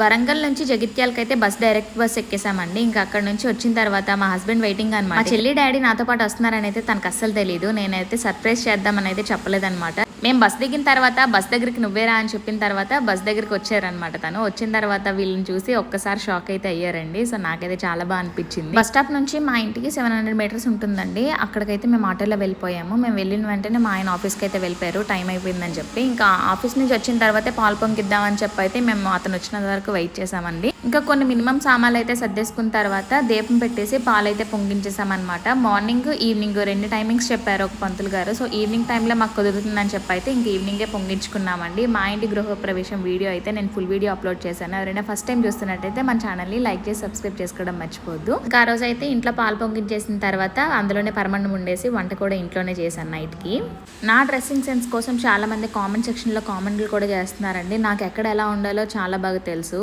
వరంగల్ నుంచి జగిత్యాలకైతే direct bus ఎక్కేసామండి. ఇంకా అక్కడ నుంచి వచ్చిన తర్వాత మా హస్బెండ్ వెయిటింగ్ అనమాట. మా చెల్లి డాడీ నాతో పాటు వస్తున్నారని అయితే తనకు అస్సలు తెలియదు. నేనైతే సర్ప్రైజ్ చేద్దామని అయితే చెప్పలేదన్నమాట. మేము బస్ దిగిన తర్వాత బస్ దగ్గరికి నువ్వేరా అని చెప్పిన తర్వాత బస్ దగ్గరికి వచ్చారనమాట. తను వచ్చిన తర్వాత వీళ్ళని చూసి ఒక్కసారి షాక్ అయితే అయ్యారండి. సో నాకైతే చాలా బాగా అనిపించింది. బస్ స్టాప్ నుంచి మా ఇంటికి 700 మీటర్స్ ఉంటుందండి. అక్కడికైతే మేము ఆటోలో వెళ్ళిపోయాము. మేము వెళ్ళిన వెంటనే మా ఆయన ఆఫీస్కి అయితే వెళ్ళిపోయారు, టైం అయిపోయిందని చెప్పి. ఇంకా ఆఫీస్ నుంచి వచ్చిన తర్వాతే పాలు పొంగిద్దామని చెప్పి అయితే మేము అతను వచ్చిన వరకు వెయిట్ చేసామండి. ఇంకా కొన్ని మినిమం సామాన్లు అయితే సర్దేసుకున్న తర్వాత దీపం పెట్టేసి పాలైతే పొంగించేసామన్నమాట. మార్నింగ్ ఈవినింగ్ 2 టైమింగ్స్ చెప్పారు ఒక పంతులు గారు. సో ఈవినింగ్ టైంలో మాకు కుదురుతుందని చెప్పి అయితే ఇంక ఈవినింగే పొంగించుకున్నామండి. మా ఇంటి గృహ ప్రవేశం వీడియో అయితే నేను ఫుల్ వీడియో అప్లోడ్ చేశాను. ఎవరైనా ఫస్ట్ టైం చూస్తున్నట్టయితే మన ఛానల్ని లైక్ చేసి సబ్స్క్రైబ్ చేసుకోవడం మర్చిపోద్దు. ఇంకా ఆ రోజు అయితే ఇంట్లో పాలు పొంగించేసిన తర్వాత అందులోనే పరమాన్నం ఉండేసి వంట కూడా ఇంట్లోనే చేశాను నైట్కి. నా డ్రెస్సింగ్ సెన్స్ కోసం చాలా మంది కామెంట్ సెక్షన్లో కామెంట్లు కూడా చేస్తున్నారండి. నాకు ఎక్కడ ఎలా ఉండాలో చాలా బాగా తెలుసు.